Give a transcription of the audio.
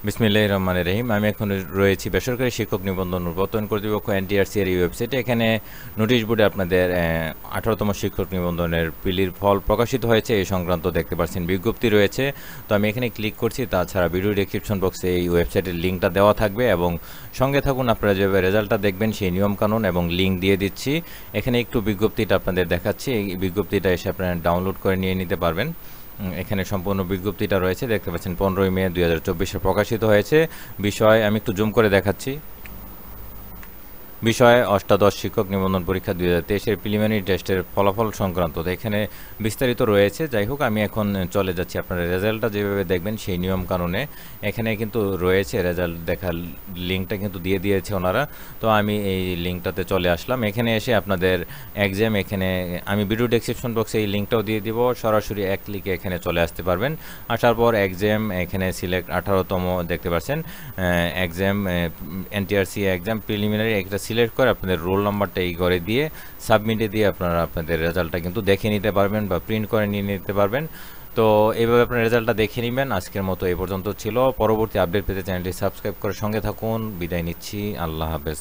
বিসমিল্লাহির রহমানির রহিম। আমি এখন রয়েছি বেসরকারি শিক্ষক নিবন্ধন প্রত্যয়ন কর্তৃপক্ষ এনটিআরসি এর এই ওয়েবসাইটে। এখানে নোটিশ বোর্ডে আপনাদের 18তম শিক্ষক নিবন্ধনের পিলির ফল প্রকাশিত হয়েছে এই সংক্রান্ত দেখতে পাচ্ছেন বিজ্ঞপ্তি রয়েছে। তো আমি এখানে ক্লিক করছি। তাছাড়া ভিডিও ডেসক্রিপশন বক্সে এই ওয়েবসাইটের লিঙ্কটা দেওয়া থাকবে এবং সঙ্গে থাকুন। আপনারা যেভাবে রেজাল্টটা দেখবেন সেই নিয়মকানুন এবং লিঙ্ক দিয়ে দিচ্ছি। এখানে একটু বিজ্ঞপ্তিটা আপনাদের দেখাচ্ছি। এই বিজ্ঞপ্তিটা এসে আপনারা ডাউনলোড করে নিয়ে নিতে পারবেন। এখানে সম্পূর্ণ বিজ্ঞপ্তিটা রয়েছে, দেখতে পাচ্ছেন 15ই মে 2024-এ প্রকাশিত হয়েছে। বিষয় আমি একটু জুম করে দেখাচ্ছি। বিষয় অষ্টাদশ শিক্ষক নিবন্ধন পরীক্ষা 2023-এর প্রিলিমিনারি টেস্টের ফলাফল সংক্রান্ত এখানে বিস্তারিত রয়েছে। যাই হোক, আমি এখন চলে যাচ্ছি। আপনারা রেজাল্টটা যেভাবে দেখবেন সেই নিয়ম কানুনে এখানে কিন্তু রয়েছে। রেজাল্ট দেখার লিঙ্কটা কিন্তু দিয়ে দিয়েছে ওনারা। তো আমি এই লিঙ্কটাতে চলে আসলাম। এখানে এসে আপনাদের এক্সাম, এখানে আমি ভিডিও ডেসক্রিপশন বক্সে এই লিঙ্কটাও দিয়ে দিব। সরাসরি এক ক্লিকে এখানে চলে আসতে পারবেন। আসার পর এক্সাম এখানে সিলেক্ট 18তম দেখতে পাচ্ছেন এক্সাম এনটিআরসি এক্সাম প্রিলিমিনারি একটা সিলেক্ট করে আপনাদের রোল নাম্বারটা এই করে দিয়ে সাবমিটে দিয়ে আপনারা আপনাদের রেজাল্টটা কিন্তু দেখে নিতে পারবেন বা প্রিন্ট করে নিয়ে নিতে পারবেন। তো এইভাবে আপনার রেজাল্টটা দেখে নেবেন। আজকের মতো এ পর্যন্ত ছিল। পরবর্তী আপডেট পেতে চ্যানেলটি সাবস্ক্রাইব করে সঙ্গে থাকুন। বিদায় নিচ্ছি। আল্লাহ হাফেজ।